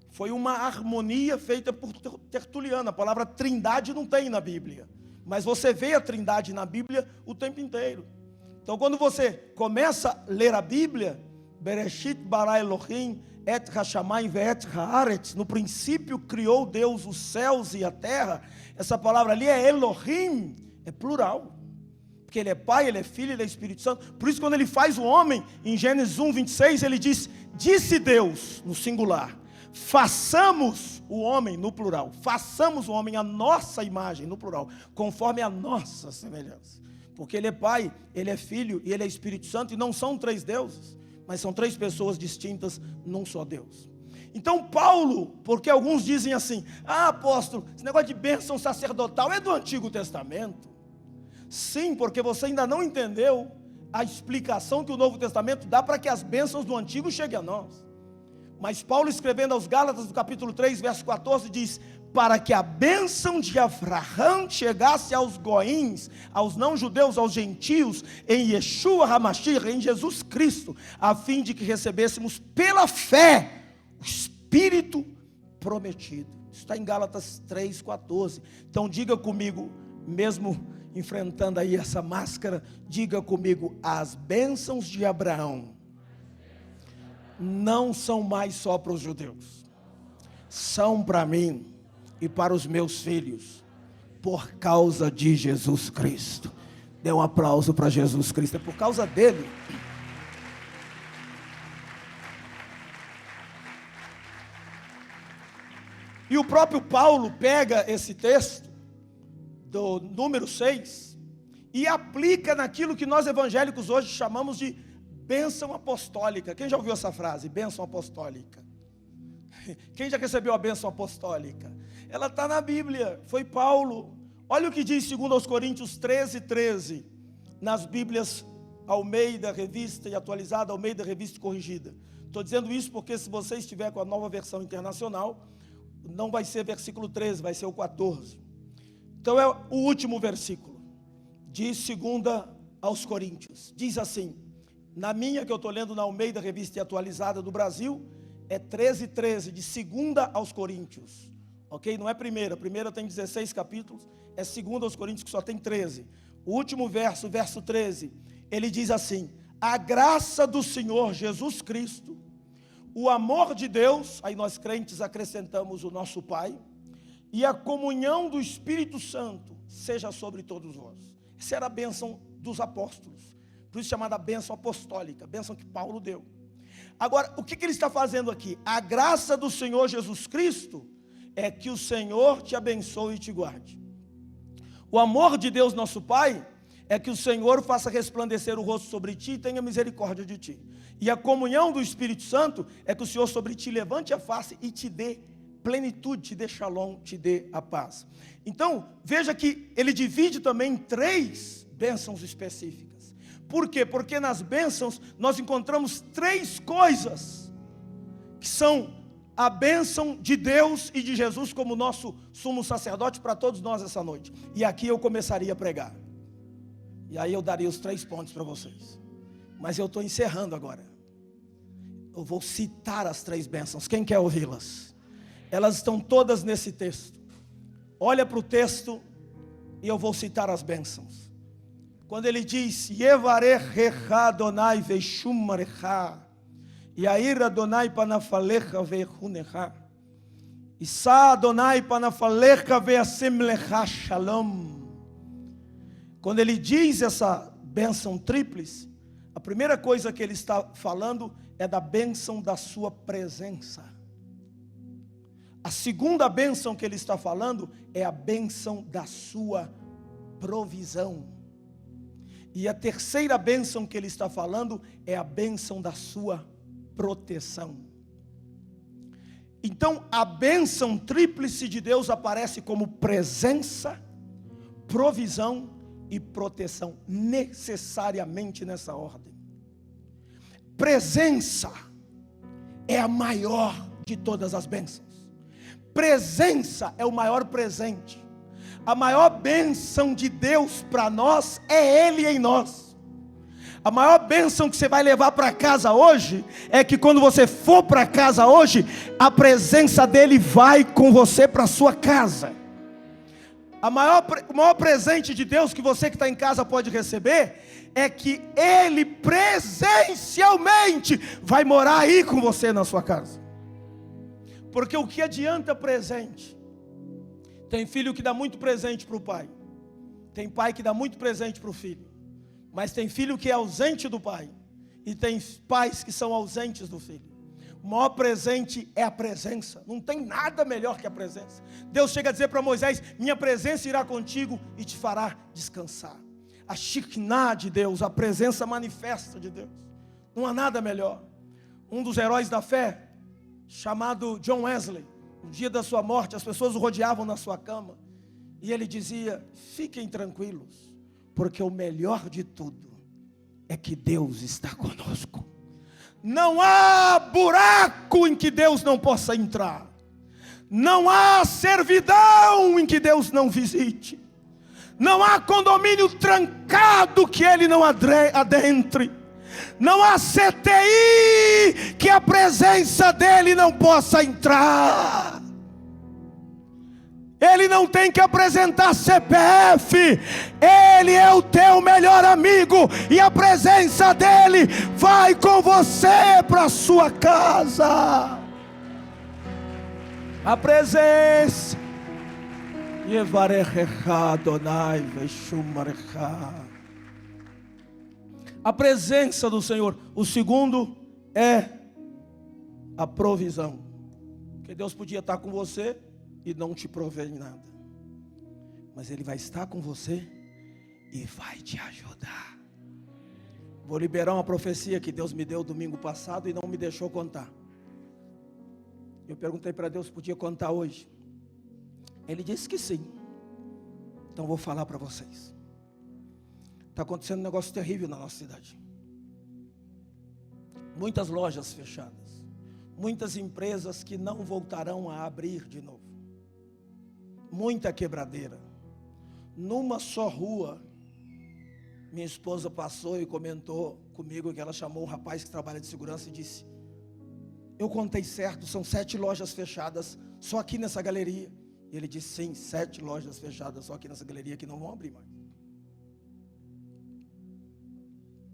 Foi uma harmonia feita por Tertuliano. A palavra trindade não tem na Bíblia, mas você vê a trindade na Bíblia o tempo inteiro. Então quando você começa a ler a Bíblia, Bereshit bara Elohim et hashamayim ve'et haaretz, no princípio criou Deus os céus e a terra, essa palavra ali é Elohim, é plural. Porque ele é Pai, ele é Filho, ele é Espírito Santo. Por isso quando ele faz o homem, em Gênesis 1, 26, ele diz, disse Deus, no singular, façamos o homem, no plural, façamos o homem a nossa imagem, no plural, conforme a nossa semelhança. Porque ele é Pai, ele é Filho e ele é Espírito Santo, e não são 3 deuses, mas são 3 pessoas distintas num só Deus. Então Paulo, porque alguns dizem assim, apóstolo, esse negócio de bênção sacerdotal é do Antigo Testamento. Sim, porque você ainda não entendeu a explicação que o Novo Testamento dá para que as bênçãos do Antigo cheguem a nós. Mas Paulo, escrevendo aos Gálatas, no capítulo 3, verso 14, diz, para que a bênção de Abraão chegasse aos goíns, aos não-judeus, aos gentios, em Yeshua HaMashiach, em Jesus Cristo, a fim de que recebêssemos pela fé o Espírito prometido. Isso está em Gálatas 3, 14. Então diga comigo, mesmo enfrentando aí essa máscara, diga comigo, as bênçãos de Abraão não são mais só para os judeus, são para mim e para os meus filhos, por causa de Jesus Cristo. Dê um aplauso para Jesus Cristo, é por causa dele. E o próprio Paulo pega esse texto do número 6 e aplica naquilo que nós evangélicos hoje chamamos de bênção apostólica. Quem já ouviu essa frase? Bênção apostólica. Quem já recebeu a bênção apostólica? Ela está na Bíblia, foi Paulo. Olha o que diz 2 Coríntios 13:13, nas Bíblias Almeida, Revista e Atualizada, Almeida, Revista e Corrigida. Estou dizendo isso porque se você estiver com a nova versão internacional, não vai ser versículo 13, vai ser o 14. Então é o último versículo, de 2 aos Coríntios. Diz assim, na minha que eu estou lendo na Almeida, Revista e Atualizada do Brasil, é 13:13, de 2 aos Coríntios. Ok? Não é primeira, a primeira tem 16 capítulos, é 2 aos Coríntios que só tem 13. O último verso, verso 13, ele diz assim: a graça do Senhor Jesus Cristo, o amor de Deus, aí nós crentes acrescentamos o nosso Pai, e a comunhão do Espírito Santo seja sobre todos vós. Essa era a bênção dos apóstolos, por isso chamada bênção apostólica, bênção que Paulo deu. Agora, o que ele está fazendo aqui? A graça do Senhor Jesus Cristo é que o Senhor te abençoe e te guarde. O amor de Deus nosso Pai é que o Senhor faça resplandecer o rosto sobre ti e tenha misericórdia de ti. E a comunhão do Espírito Santo é que o Senhor sobre ti levante a face e te dê plenitude, te dê shalom, te dê a paz. Então, veja que ele divide também em 3 bênçãos específicas. Por quê? Porque nas bênçãos nós encontramos 3 coisas que são a bênção de Deus e de Jesus como nosso sumo sacerdote para todos nós essa noite. E aqui eu começaria a pregar. E aí eu daria os 3 pontos para vocês. Mas eu estou encerrando agora. Eu vou citar as 3 bênçãos. Quem quer ouvi-las? Elas estão todas nesse texto. Olha para o texto e eu vou citar as bênçãos. Quando ele diz, Yevarechecha Adonai veishumarecha, Yair Adonai panafalecha veichunecha, Isa Adonai panafalecha veiasemlecha shalom. Quando ele diz essa bênção tríplice, a primeira coisa que ele está falando é da bênção da sua presença. A segunda bênção que ele está falando é a bênção da sua provisão. E a terceira bênção que ele está falando é a bênção da sua proteção. Então a bênção tríplice de Deus aparece como presença, provisão e proteção, necessariamente nessa ordem. Presença é a maior de todas as bênçãos. Presença é o maior presente. A maior bênção de Deus para nós é Ele em nós. A maior bênção que você vai levar para casa hoje é que quando você for para casa hoje, a presença dEle vai com você para a sua casa. O maior presente de Deus que você que está em casa pode receber é que Ele presencialmente vai morar aí com você na sua casa. Porque o que adianta presente? Tem filho que dá muito presente para o pai, tem pai que dá muito presente para o filho, mas tem filho que é ausente do pai, e tem pais que são ausentes do filho. O maior presente é a presença, não tem nada melhor que a presença. Deus chega a dizer para Moisés, minha presença irá contigo e te fará descansar. A Shekinah de Deus, a presença manifesta de Deus, não há nada melhor. Um dos heróis da fé, chamado John Wesley, no dia da sua morte, as pessoas o rodeavam na sua cama, e ele dizia, fiquem tranquilos, porque o melhor de tudo é que Deus está conosco. Não há buraco em que Deus não possa entrar, não há servidão em que Deus não visite, não há condomínio trancado que Ele não adentre, não há CTI que a presença dEle não possa entrar. Ele não tem que apresentar CPF. Ele é o teu melhor amigo, e a presença dele vai com você para a sua casa. A presença. A presença do Senhor. O segundo é a provisão. Porque Deus podia estar com você e não te prover em nada, mas Ele vai estar com você e vai te ajudar. Vou liberar uma profecia que Deus me deu domingo passado e não me deixou contar. Eu perguntei para Deus se podia contar hoje. Ele disse que sim. Então vou falar para vocês. Está acontecendo um negócio terrível na nossa cidade. Muitas lojas fechadas, muitas empresas que não voltarão a abrir de novo, muita quebradeira. Numa só rua, minha esposa passou e comentou comigo que ela chamou um rapaz que trabalha de segurança e disse: eu contei certo, são 7 lojas fechadas só aqui nessa galeria. E ele disse: sim, 7 lojas fechadas só aqui nessa galeria que não vão abrir mais.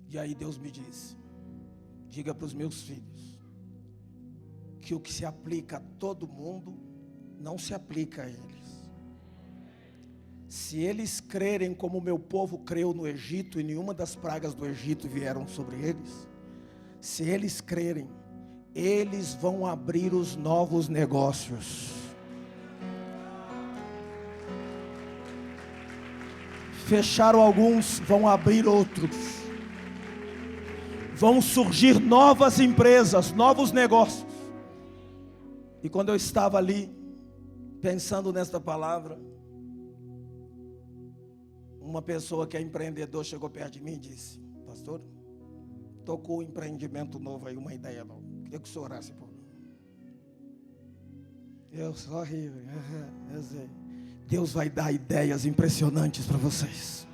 E aí Deus me disse: diga para os meus filhos que o que se aplica a todo mundo não se aplica a eles. Se eles crerem como o meu povo creu no Egito, e nenhuma das pragas do Egito vieram sobre eles, se eles crerem, eles vão abrir os novos negócios. Fecharam alguns, vão abrir outros. Vão surgir novas empresas, novos negócios. E quando eu estava ali, pensando nesta palavra, uma pessoa que é empreendedor chegou perto de mim e disse: pastor, estou com um empreendimento novo aí, uma ideia nova. Queria que o senhor orasse por mim. Eu só ri. Eu sei. Deus vai dar ideias impressionantes para vocês.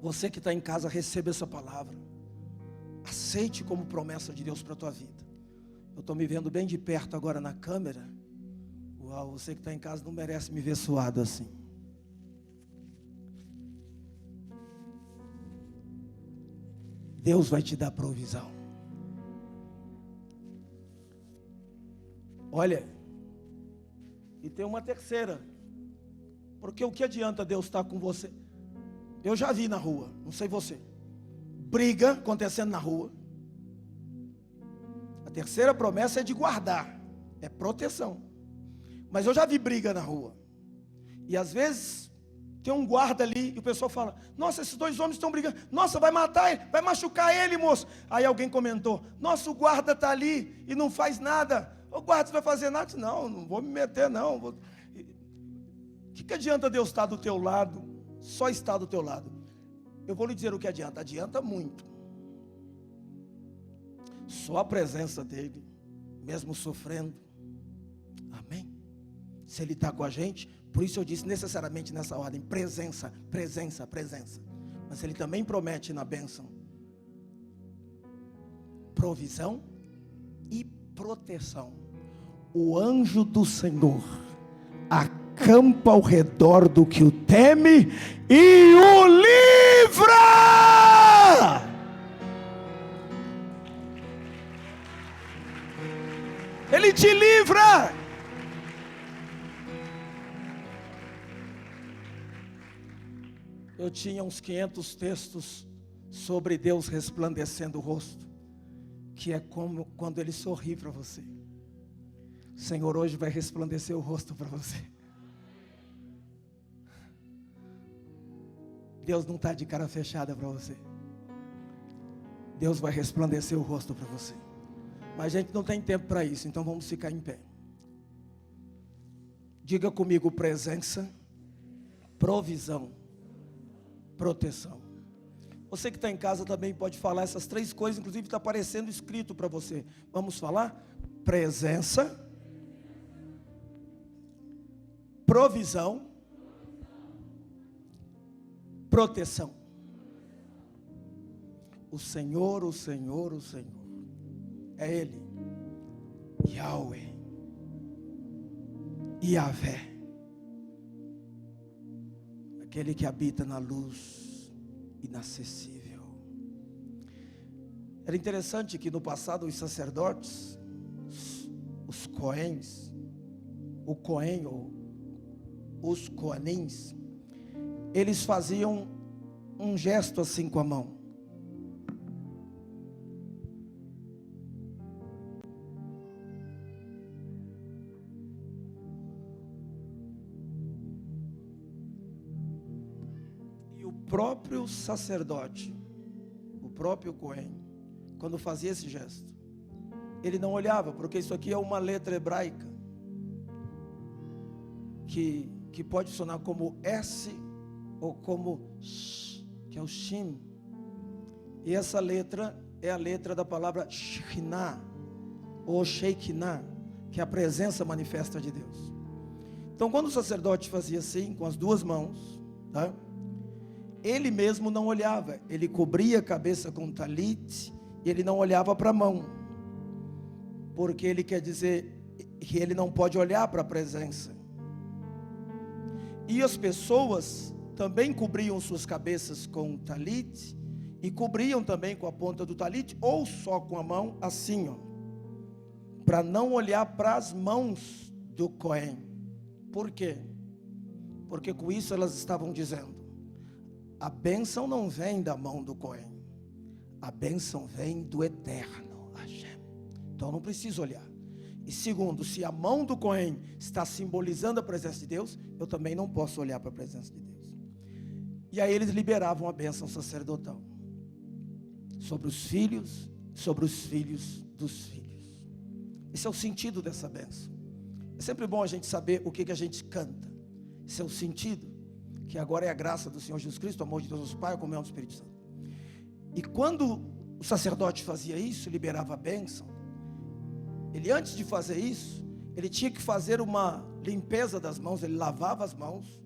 Você que está em casa, receba essa palavra. Aceite como promessa de Deus para a tua vida. Eu estou me vendo bem de perto agora na câmera. Uau, você que está em casa não merece me ver suado assim. Deus vai te dar provisão. Olha, e tem uma terceira. Porque o que adianta Deus estar com você? Eu já vi na rua, não sei você, briga acontecendo na rua. A terceira promessa é de guardar, é proteção. Mas eu já vi briga na rua. E às vezes tem um guarda ali e o pessoal fala: nossa, esses 2 homens estão brigando. Nossa, vai matar ele, vai machucar ele, moço. Aí alguém comentou: nossa, o guarda está ali e não faz nada. O guarda, você vai fazer nada? Não, não vou me meter não. O que adianta Deus estar do teu lado? Só estar do teu lado. Eu vou lhe dizer o que adianta. Adianta muito. Só a presença dele, mesmo sofrendo. Amém? Se ele está com a gente, por isso eu disse necessariamente nessa ordem: presença, presença, presença. Mas ele também promete na bênção provisão e proteção. O anjo do Senhor acampa ao redor do que o teme e o livra. Ele te livra. Eu tinha uns 500 textos sobre Deus resplandecendo o rosto, que é como quando Ele sorri para você. O Senhor hoje vai resplandecer o rosto para você. Deus não está de cara fechada para você. Deus vai resplandecer o rosto para você. Mas a gente não tem tempo para isso, então vamos ficar em pé. Diga comigo: presença, provisão, proteção. Você que está em casa também pode falar essas 3 coisas, inclusive está aparecendo escrito para você. Vamos falar? Presença, provisão, proteção. O Senhor, o Senhor, o Senhor é Ele, Yahweh, Yahvé, aquele que habita na luz inacessível. Era interessante que no passado os sacerdotes, os coens, o coen ou os coanins, eles faziam um gesto assim com a mão. E o próprio sacerdote, o próprio coen, quando fazia esse gesto, ele não olhava, porque isso aqui é uma letra hebraica que pode sonar como S ou como Sh, que é o Shin. E essa letra é a letra da palavra Shekhinah ou Shekinah, que é a presença manifesta de Deus. Então, quando o sacerdote fazia assim com as duas mãos, tá? Ele mesmo não olhava, ele cobria a cabeça com o talit e ele não olhava para a mão, porque ele quer dizer que ele não pode olhar para a presença. E as pessoas também cobriam suas cabeças com o talit e cobriam também com a ponta do talit ou só com a mão assim, ó, para não olhar para as mãos do cohen. Por quê? Porque com isso elas estavam dizendo: a bênção não vem da mão do cohen, a bênção vem do eterno Hashem. Então eu não preciso olhar. E segundo, se a mão do cohen está simbolizando a presença de Deus, eu também não posso olhar para a presença de Deus. E aí eles liberavam a bênção sacerdotal sobre os filhos dos filhos. Esse é o sentido dessa bênção. É sempre bom a gente saber o que a gente canta. Esse é o sentido, que agora é a graça do Senhor Jesus Cristo, o amor de Deus nosso Pai, a comunhão do Espírito Santo. E quando o sacerdote fazia isso, liberava a bênção, ele, antes de fazer isso, ele tinha que fazer uma limpeza das mãos. Ele lavava as mãos,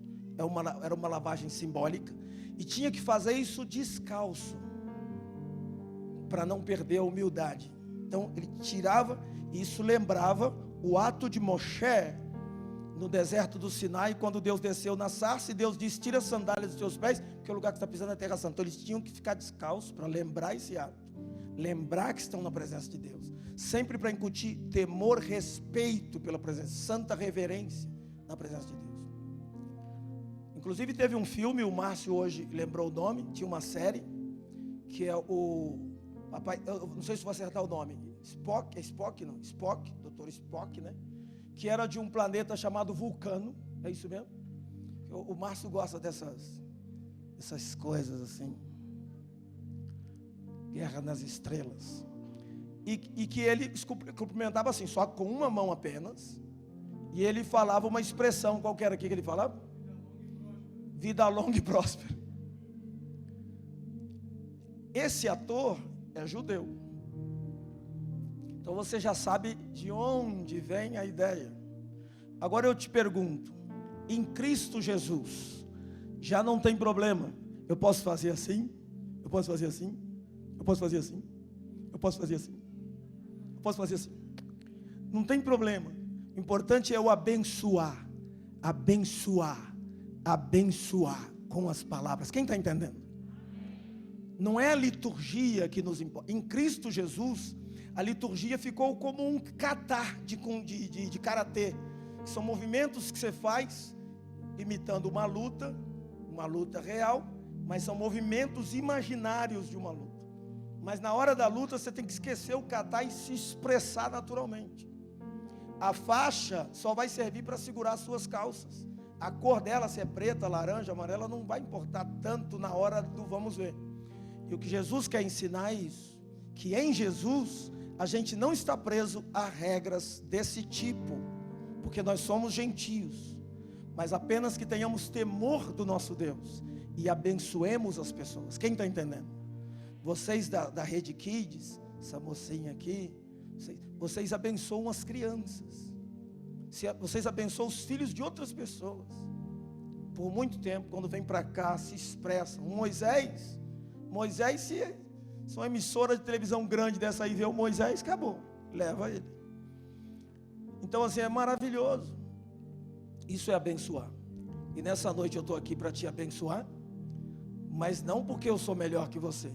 era uma lavagem simbólica, e tinha que fazer isso descalço, para não perder a humildade. Então ele tirava, e isso lembrava o ato de Moshe no deserto do Sinai, quando Deus desceu na sarça, e Deus disse: tira as sandálias dos teus pés, porque o lugar que está pisando é terra santa. Então eles tinham que ficar descalços para lembrar esse ato, lembrar que estão na presença de Deus, sempre para incutir temor, respeito pela presença, santa reverência na presença de Deus. Inclusive teve um filme, o Márcio hoje lembrou o nome, tinha uma série, que é o papai, eu não sei se vou acertar o nome, Spock, Dr. Spock, né? Que era de um planeta chamado Vulcano, é isso mesmo? O Márcio gosta dessas coisas assim, Guerra nas Estrelas. E que ele cumprimentava assim, só com uma mão apenas, e ele falava uma expressão qualquer aqui que ele falava: vida longa e próspera. Esse ator é judeu, então você já sabe de onde vem a ideia. Agora eu te pergunto: em Cristo Jesus já não tem problema, eu posso fazer assim, eu posso fazer assim, eu posso fazer assim, eu posso fazer assim, eu posso fazer assim, não tem problema. O importante é o abençoar com as palavras. Quem está entendendo? Não é a liturgia que nos importa. Em Cristo Jesus, a liturgia ficou como um kata de karatê. São movimentos que você faz imitando uma luta real, mas são movimentos imaginários de uma luta. Mas na hora da luta você tem que esquecer o kata e se expressar naturalmente. A faixa só vai servir para segurar as suas calças. A cor dela, se é preta, laranja, amarela, não vai importar tanto na hora do vamos ver. E o que Jesus quer ensinar é isso, que em Jesus a gente não está preso a regras desse tipo, porque nós somos gentios, mas apenas que tenhamos temor do nosso Deus e abençoemos as pessoas. Quem está entendendo? Vocês da Rede Kids, essa mocinha aqui, vocês abençoam as crianças, vocês abençoam os filhos de outras pessoas. Por muito tempo, quando vem para cá, se expressam. Moisés, se uma emissora de televisão grande dessa aí vê o Moisés, acabou, leva ele. Então assim, é maravilhoso. Isso é abençoar. E nessa noite eu estou aqui para te abençoar, mas não porque eu sou melhor que você.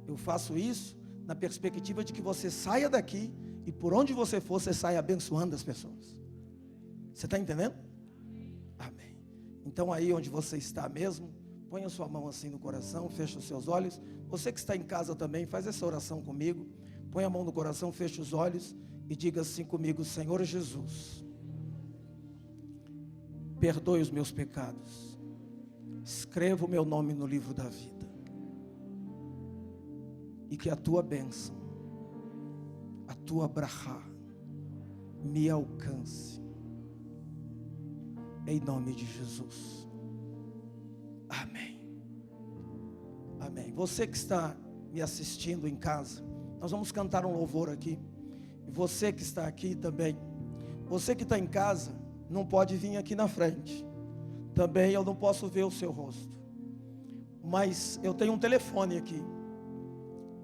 Eu faço isso na perspectiva de que você saia daqui e por onde você for, você saia abençoando as pessoas. Você está entendendo? Amém. Então aí onde você está mesmo, põe a sua mão assim no coração, fecha os seus olhos. Você que está em casa também, faz essa oração comigo. Põe a mão no coração, fecha os olhos e diga assim comigo: Senhor Jesus, perdoe os meus pecados, escreva o meu nome no livro da vida, e que a tua bênção, a tua brachá, me alcance, em nome de Jesus. Amém. Amém. Você que está me assistindo em casa, nós vamos cantar um louvor aqui. E você que está aqui também, você que está em casa, não pode vir aqui na frente. Também eu não posso ver o seu rosto. Mas eu tenho um telefone aqui.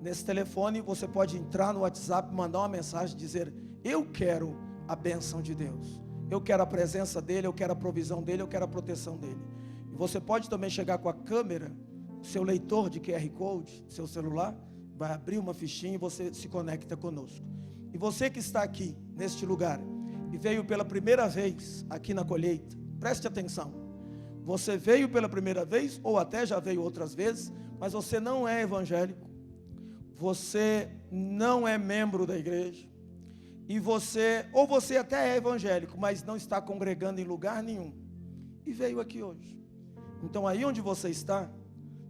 Nesse telefone você pode entrar no WhatsApp, mandar uma mensagem, dizer: eu quero a bênção de Deus, eu quero a presença dEle, eu quero a provisão dEle, eu quero a proteção dEle. E você pode também chegar com a câmera, seu leitor de QR Code, seu celular, vai abrir uma fichinha e você se conecta conosco. E você que está aqui, neste lugar, e veio pela primeira vez aqui na colheita, preste atenção. Você veio pela primeira vez, ou até já veio outras vezes, mas você não é evangélico, você não é membro da igreja, e você até é evangélico, mas não está congregando em lugar nenhum, e veio aqui hoje. Então aí onde você está,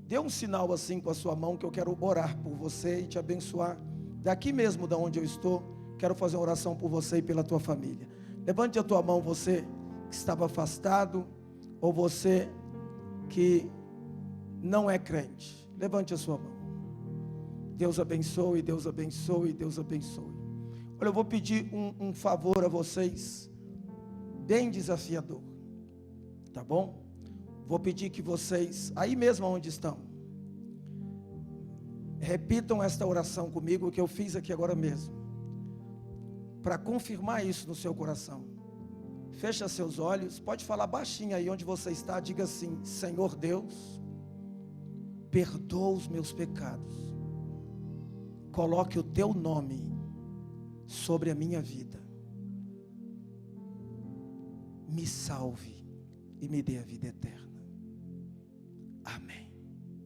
dê um sinal assim com a sua mão, que eu quero orar por você e te abençoar. Daqui mesmo da onde eu estou, quero fazer uma oração por você e pela tua família. Levante a tua mão, você que estava afastado, ou você que não é crente. Levante a sua mão. Deus abençoe, Deus abençoe, Deus abençoe. Olha, eu vou pedir um favor a vocês, bem desafiador, tá bom? Vou pedir que vocês, aí mesmo onde estão, repitam esta oração comigo, que eu fiz aqui agora mesmo, para confirmar isso no seu coração. Fecha seus olhos, pode falar baixinho aí onde você está, diga assim: Senhor Deus, perdoa os meus pecados, coloque o teu nome sobre a minha vida, me salve e me dê a vida eterna.